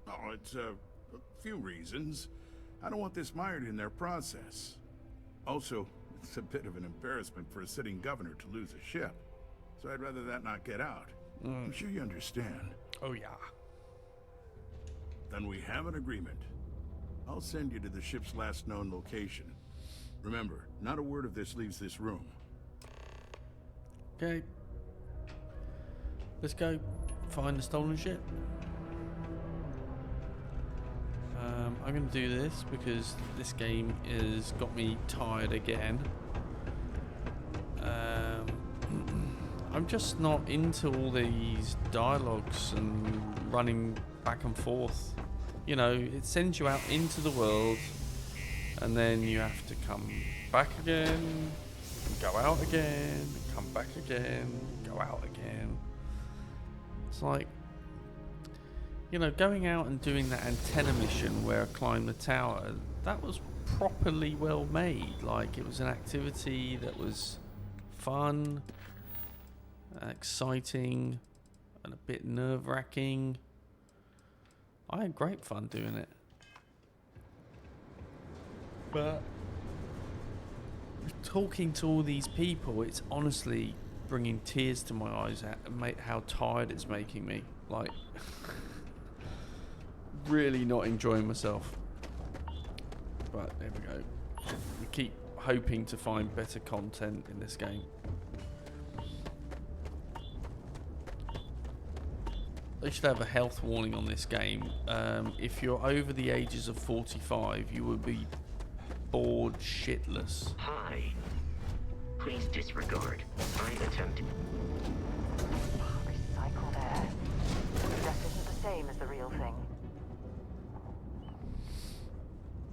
Speaker 21: Oh, it's a few reasons. I don't want this mired in their process. Also, it's a bit of an embarrassment for a sitting governor to lose a ship. So I'd rather that not get out. I'm sure you understand.
Speaker 1: Oh, yeah.
Speaker 21: Then we have an agreement. I'll send you to the ship's last known location. Remember, not a word of this leaves this room.
Speaker 1: Okay. Let's go find the stolen ship. I'm going to do this because this game has got me tired again. I'm just not into all these dialogues and running back and forth. You know, it sends you out into the world and then you have to come back again, go out again, come back again, go out again. It's like, you know, going out and doing that antenna mission where I climbed the tower, that was properly well made. Like, it was an activity that was fun, exciting, and a bit nerve-wracking. I had great fun doing it. But talking to all these people, it's honestly bringing tears to my eyes at how tired it's making me. Like, really not enjoying myself. But there we go. We keep hoping to find better content in this game. They should have a health warning on this game. If you're over the ages of 45, you will be bored shitless.
Speaker 11: Hi. Please disregard. I attempted.
Speaker 4: Recycled air. That isn't the same as the real thing.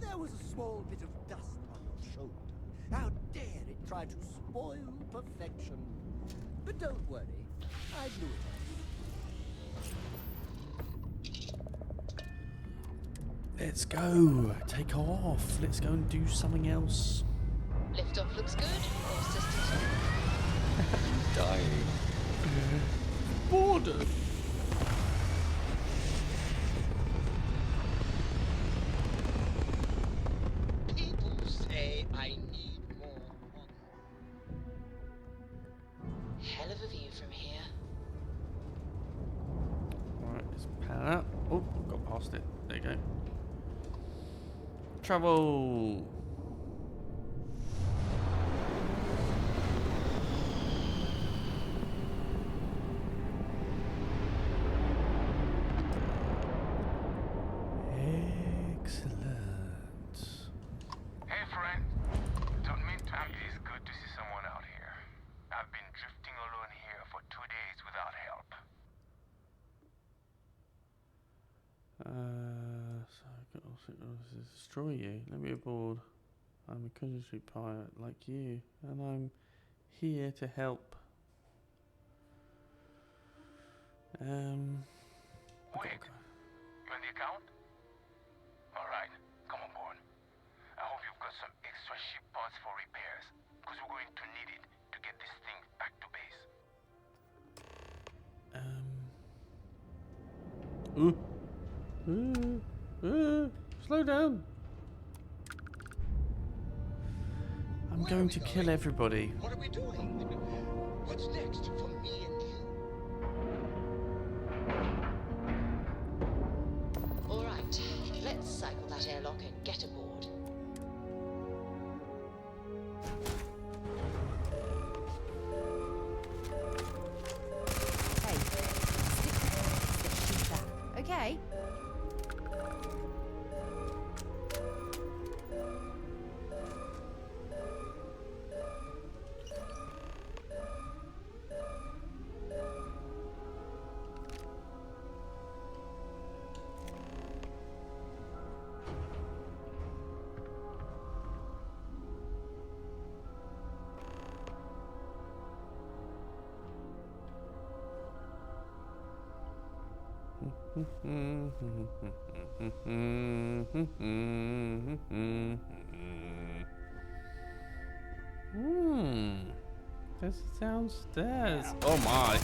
Speaker 15: There was a small bit of dust on your shoulder. How dare it try to spoil perfection? But don't worry, I blew it off.
Speaker 1: Let's go. Take off. Let's go and do something else.
Speaker 10: Liftoff looks good. All systems
Speaker 1: Dying. Boredom.
Speaker 15: People say I need more.
Speaker 10: hell of a view from here.
Speaker 1: Alright, let's pan up. Oh, got past it. There you go. Travel. Excellent.
Speaker 5: Hey, friend. Don't mean to. It is good to see someone out here. I've been drifting alone here for 2 days without help.
Speaker 1: So I got all to destroy you. Let me aboard. I'm a country pirate like you, and I'm here to help.
Speaker 5: Wait, you on the account? Alright, come on board. I hope you've got some extra ship parts for repairs, because we're going to need it to get this thing back to base.
Speaker 1: Slow down. I'm going to kill everybody.
Speaker 15: What are we doing? What's next for me and you?
Speaker 10: All right, let's cycle that airlock and get aboard.
Speaker 3: Hey, stick to let's shoot that. Okay.
Speaker 1: This is downstairs. Oh my.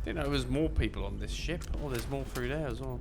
Speaker 1: Didn't know there was more people on this ship. Oh, there's more through there as well.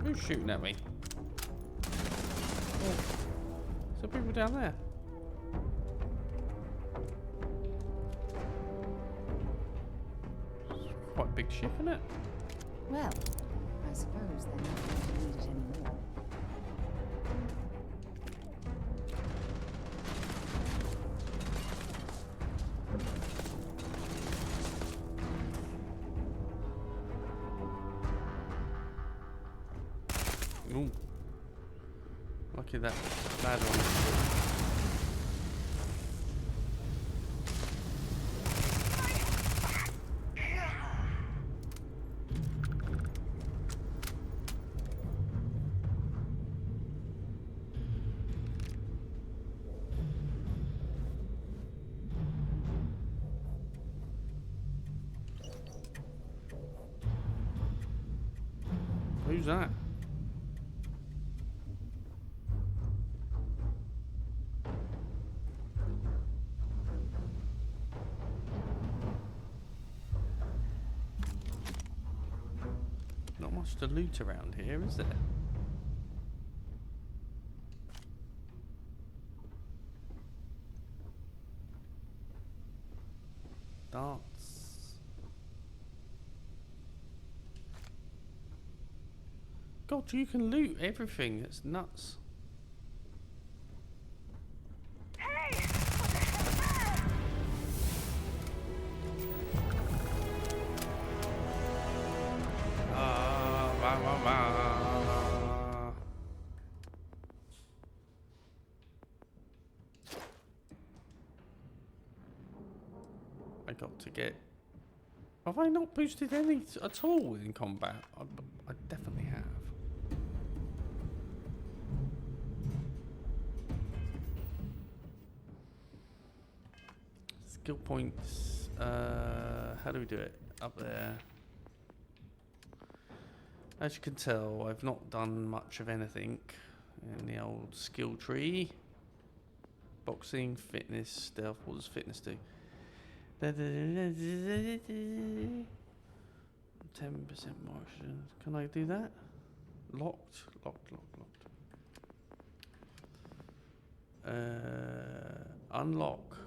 Speaker 1: Who's shooting at me? Oh, some people down there. It's quite a big ship, isn't it?
Speaker 3: Well, I suppose they're not going to need it anymore.
Speaker 1: Ooh. Lucky that bad one. that? Not much to loot around here, is there? Darts. God, you can loot everything. It's nuts. I got to get. Have I not boosted any at all in combat? I definitely have. Skill points. How do we do it? Up there. As you can tell, I've not done much of anything in the old skill tree. Boxing, fitness, stealth. What does fitness do? 10% margin. Can I do that? Locked. Unlock.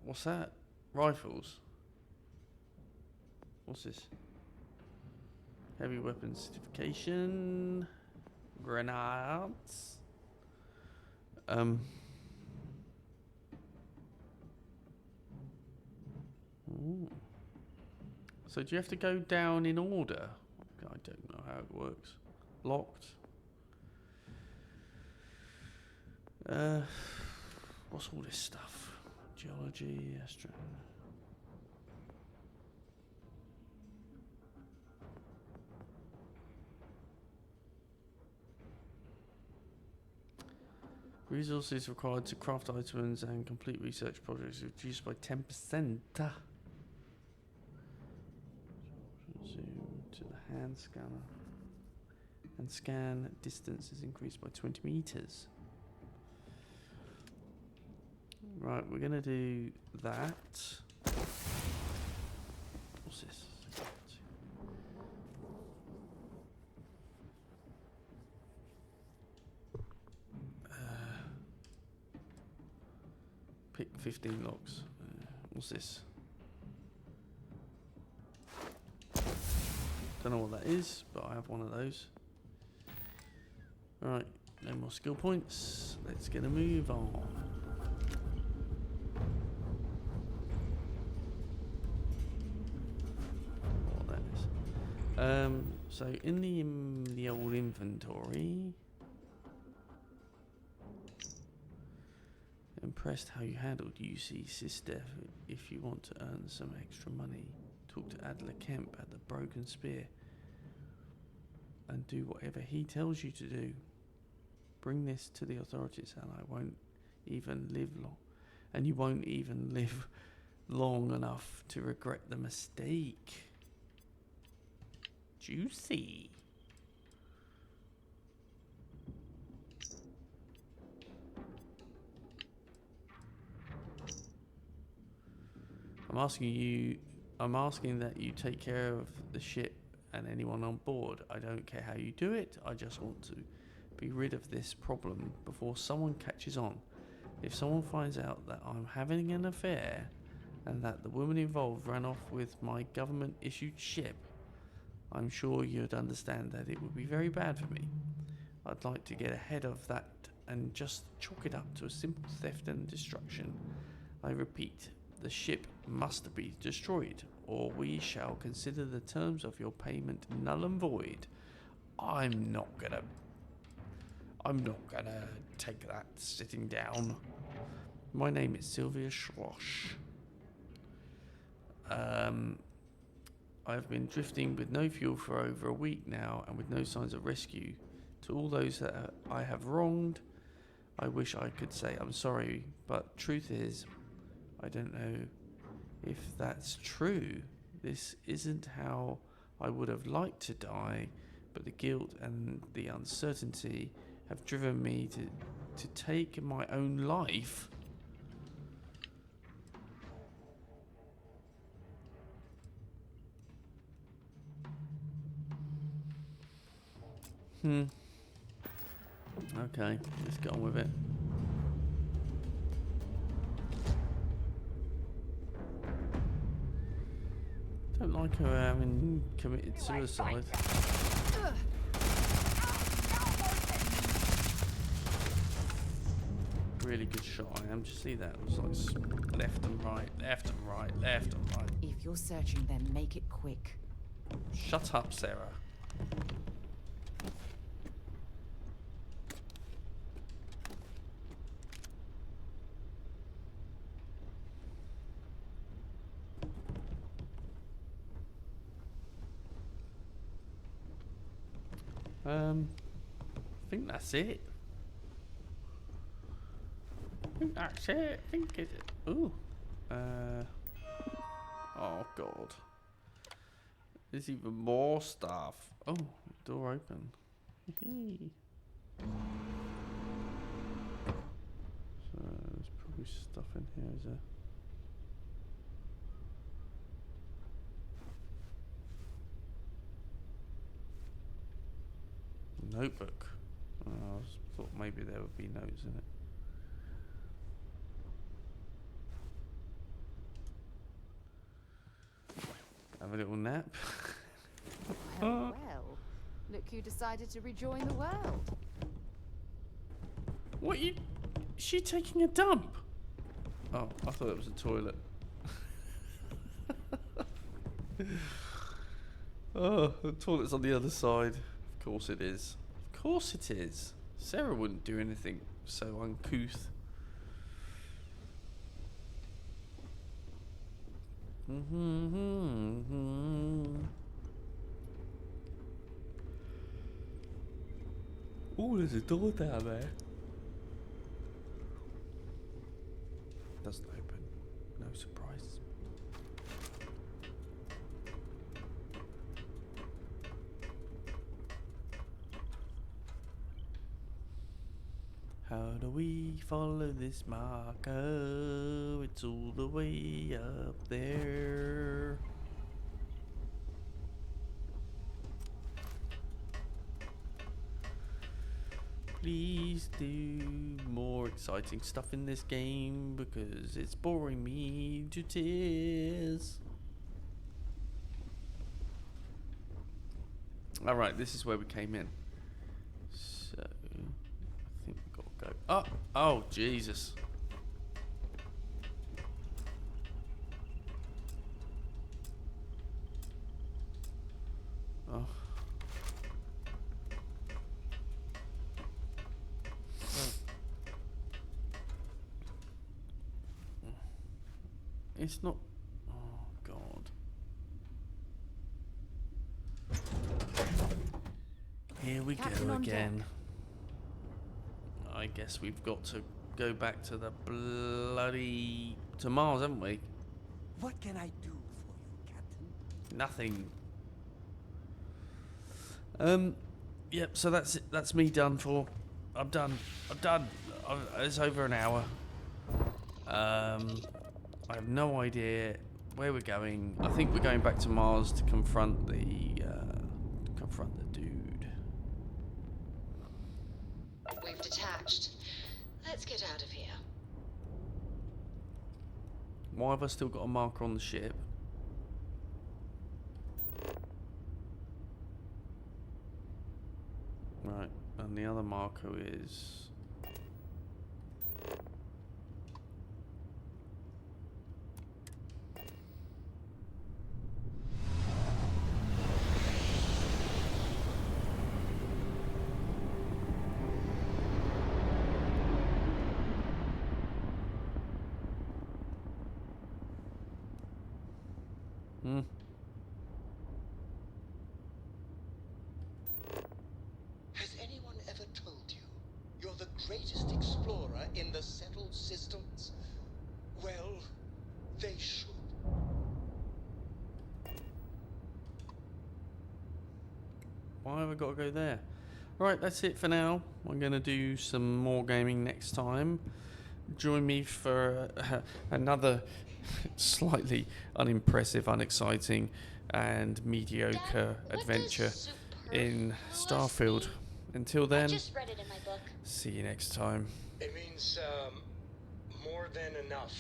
Speaker 1: What's that? Rifles. What's this? Heavy weapons certification. Grenades. Ooh. So do you have to go down in order? I don't know how it works. Locked. What's all this stuff? Geology, astronomy. Resources required to craft items and complete research projects reduced by 10%. Zoom to the hand scanner. And scan distance is increased by 20 meters. Right, we're going to do that. What's this? Pick 15 locks. What's this? Don't know what that is, but I have one of those. Right, no more skill points. Let's get a move on. What that is. So in the old inventory. Impressed how you handled UC Sister. If you want to earn some extra money, talk to Adler Kemp at the Broken Spear and do whatever he tells you to do. Bring this to the authorities and I won't even live long. And you won't even live long enough to regret the mistake. Juicy. I'm asking that you take care of the ship and anyone on board. I don't care how you do it. I just want to be rid of this problem before someone catches on. If someone finds out that I'm having an affair and that the woman involved ran off with my government-issued ship, I'm sure you'd understand that it would be very bad for me. I'd like to get ahead of that and just chalk it up to a simple theft and destruction. I repeat, the ship must be destroyed, or we shall consider the terms of your payment null and void. I'm not gonna take that sitting down. My name is Sylvia Schloss. I've been drifting with no fuel for over a week now, and with no signs of rescue. To all those that I have wronged, I wish I could say I'm sorry, but truth is, I don't know if that's true. This isn't how I would have liked to die, but the guilt and the uncertainty have driven me to take my own life. Okay, let's get on with it. Don't like her having committed suicide. Really good shot. I am to see that. It was like left and right, left and right, left and right.
Speaker 3: If you're searching, then make it quick.
Speaker 1: Shut up, Sarah. I think that's it. I think it's... Ooh. Oh, God. There's even more stuff. Oh, door open. So, there's probably stuff in here, is there? Notebook. I thought maybe there would be notes in it. Have a little nap.
Speaker 3: Well, look who decided to rejoin the world.
Speaker 1: What is she taking a dump? Oh, I thought it was a toilet. Oh, the toilet's on the other side. Of course it is. Of course it is. Sarah wouldn't do anything so uncouth. Oh, there's a door down there. Doesn't open. No surprise. How do we follow this marker? It's all the way up there. Please do more exciting stuff in this game because it's boring me to tears. Alright, this is where we came in. So, I think we've got to go up. Oh, Jesus. Oh. It's not... Oh, God. Here we go again. I guess we've got to go back to the bloody... to Mars, haven't we?
Speaker 15: What can I do for you, Captain?
Speaker 1: Nothing. Yep, so that's it. That's me done for. I'm done. It's over an hour. I have no idea where we're going. I think we're going back to Mars to confront the dude.
Speaker 10: We've detached. Let's get out of here.
Speaker 1: Why have I still got a marker on the ship? Right, and the other marker is...
Speaker 15: Has anyone ever told you you're the greatest explorer in the settled systems? Well,
Speaker 1: Why have I got to go there? Alright, that's it for now. I'm going to do some more gaming next time. Join me for another slightly unimpressive, unexciting, and mediocre adventure in Starfield. Until then,
Speaker 10: read it in my book.
Speaker 1: see you next time.
Speaker 9: It means, more than enough.